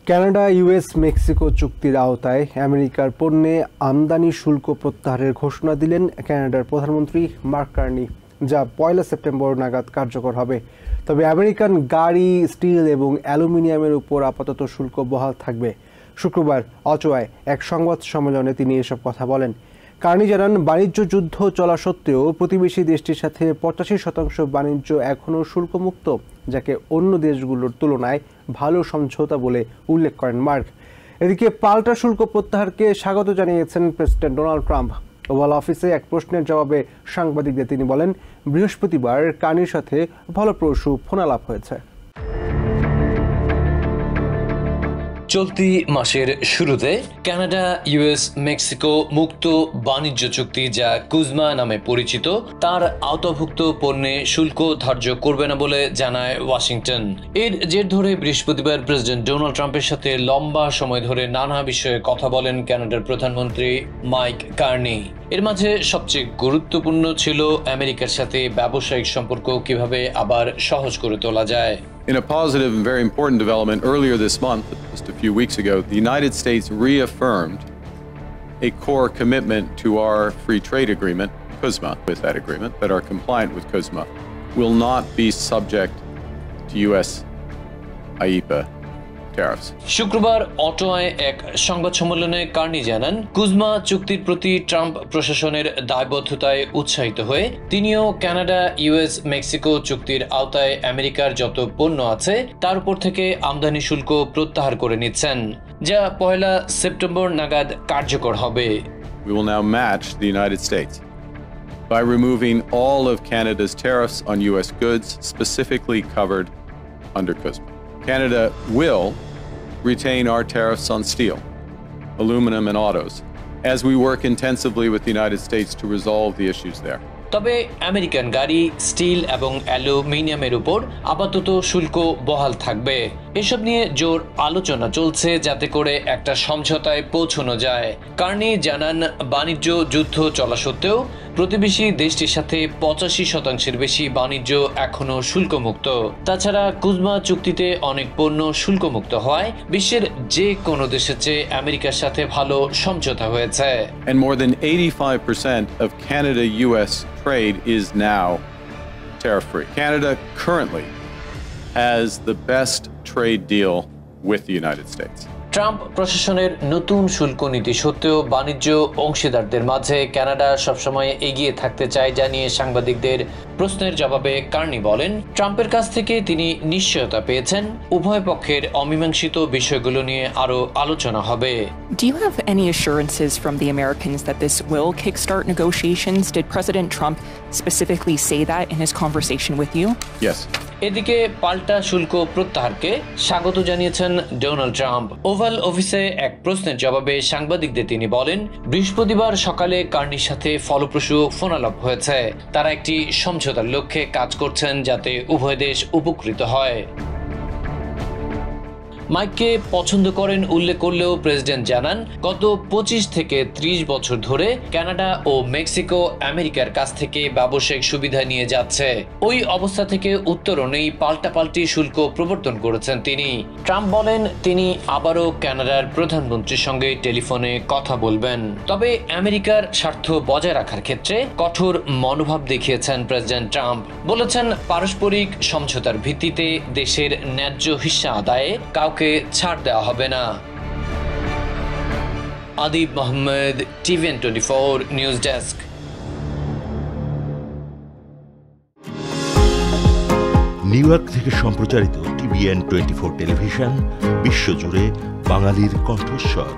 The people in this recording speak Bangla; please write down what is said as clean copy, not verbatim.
কানাডা ইউএস মেক্সিকো চুক্তির আওতায় আমেরিকার পণ্যে আমদানি শুল্ক প্রত্যাহারের ঘোষণা দিলেন কানাডার প্রধানমন্ত্রী মার্ক কার্নি, যা 1 সেপ্টেম্বর নাগাদ কার্যকর হবে। তবে আমেরিকান গাড়ি, স্টিল এবং অ্যালুমিনিয়ামের উপর আপাতত শুল্ক বহাল থাকবে। শুক্রবার অটোয়ায় এক সংবাদ সম্মেলনে তিনি এসব কথা বলেন। কার্নি জানান, বাণিজ্য যুদ্ধ চলা সত্ত্বেও প্রতিবেশী দেশটির সাথে 85% বাণিজ্য এখনও শুল্কমুক্ত, যাকে অন্য দেশগুলোর তুলনায় ভালো সমঝোতা বলে উল্লেখ করেন মার্ক। এদিকে পাল্টা শুল্ক প্রত্যাহারকে স্বাগত জানিয়েছেন প্রেসিডেন্ট ডোনাল্ড ট্রাম্প। ওভাল অফিসে এক প্রশ্নের জবাবে সাংবাদিকদের তিনি বলেন, বৃহস্পতিবার কার্নির সাথে ফলপ্রসূ ফোনালাপ হয়েছে। চলতি মাসের শুরুতে কানাডা ইউএস মেক্সিকো মুক্ত বাণিজ্য চুক্তি, যা কুজমা নামে পরিচিত, তার আওতাভুক্ত পণ্যে শুল্ক ধার্য করবে না বলে জানায় ওয়াশিংটন। এর জের ধরে বৃহস্পতিবার প্রেসিডেন্ট ডোনাল্ড ট্রাম্পের সাথে লম্বা সময় ধরে নানা বিষয়ে কথা বলেন কানাডার প্রধানমন্ত্রী মাইক কার্নি। এর মাঝে সবচেয়ে গুরুত্বপূর্ণ ছিল আমেরিকার সাথে ব্যবসায়িক সম্পর্ক কিভাবে আবার সহজ করে তোলা যায়। In a positive and very important development earlier this month, just a few weeks ago, the United States reaffirmed a core commitment to our free trade agreement, CUSMA, with that agreement, that are compliant with CUSMA, will not be subject to U.S. IEEPA tariffs. শুক্রবার অটোয়ায় এক সংবাদ সম্মেলনে কার্নি জানান, কুজমা চুক্তির প্রতি ট্রাম্প প্রশাসনের দায়বদ্ধতায় উৎসাহিত হয়ে তিনিও কানাডা ইউএস মেক্সিকো চুক্তির আওতায় আমেরিকার যত পণ্য আছে তার উপর থেকে আমদানি শুল্ক প্রত্যাহার করে নিচ্ছেন, যা 1 সেপ্টেম্বর নাগাদ কার্যকর হবে। We will now match the United States by removing all of Canada's tariffs on U.S. goods specifically covered under CUSMA. Canada will retain our tariffs on steel, aluminum, and autos as we work intensively with the United States to resolve the issues there. তবে আমেরিকান গাড়ি, স্টিল এবং অ্যালুমিনিয়ামের উপর আপাতত শুল্ক বহাল থাকবে। এসব নিয়ে জোর আলোচনা চলছে যাতে করে একটা সমঝোতায় পৌঁছানো যায়। কার্নি জানান, বাণিজ্য যুদ্ধ চলা সত্ত্বেও প্রতিবেশী দেশটির সাথে 85% বেশি বাণিজ্য এখনো শুল্কমুক্ত। তাছাড়া কুজমা চুক্তিতে অনেক পণ্য শুল্কমুক্ত হয় বিশ্বের যে কোনো দেশের চেয়ে আমেরিকার সাথে ভালো সমঝোতা হয়েছে। And more than 85% of Canada-US trade is now tariff-free. Canada currently has the best trade deal with the United States. Trump প্রশাসনের নতুন শুল্ক নীতি সত্ত্বেও বাণিজ্য অংশীদারদের মাঝে কানাডা সবসময় এগিয়ে থাকতে চায় জানিয়ে সাংবাদিকদের প্রশ্নের জবাবে কার্নি বলেন, ট্রাম্পের কাছ থেকে তিনি নিশ্চয়তা পেয়েছেন উভয় পক্ষের অমীমাংসিত বিষয়গুলো নিয়ে আরো আলোচনা হবে। Do you have any assurances from the Americans that this will kickstart negotiations? Did President Trump specifically say that in his conversation with you? Yes. এদিকে পাল্টা শুল্ক প্রত্যাহারকে স্বাগত জানিয়েছেন ডোনাল্ড ট্রাম্প। ওভাল অফিসে এক প্রশ্নের জবাবে সাংবাদিকদের তিনি বলেন, বৃহস্পতিবার সকালে কার্নির সাথে ফলপ্রসূ ফোনালাপ হয়েছে। তারা একটি সমঝোতার লক্ষ্যে কাজ করছেন যাতে উভয় দেশ উপকৃত হয়। মাইককে পছন্দ করেন উল্লেখ করলেও প্রেসিডেন্ট জানান, গত 25 থেকে 30 বছর ধরে কানাডা ও মেক্সিকো আমেরিকার কাছ থেকে ব্যবসায়িক সুবিধা নিয়ে যাচ্ছে। ওই অবস্থা থেকে উত্তরণেই পাল্টাপাল্টি শুল্ক প্রবর্তন করেছেন তিনি। ট্রাম্প বলেন, তিনি আবারও কানাডার প্রধানমন্ত্রীর সঙ্গে টেলিফোনে কথা বলবেন। তবে আমেরিকার স্বার্থ বজায় রাখার ক্ষেত্রে কঠোর মনোভাব দেখিয়েছেন প্রেসিডেন্ট ট্রাম্প। বলেছেন, পারস্পরিক সমঝোতার ভিত্তিতে দেশের ন্যায্য হিস্সা আদায়ে কাউকে ছাড় দেওয়া হবে না। Adib Mohammad, TVN 24 news desk. New York থেকে সম্প্রচারিত TVN 24 টেলিভিশন বিশ্বজুড়ে বাঙালির কণ্ঠস্বর।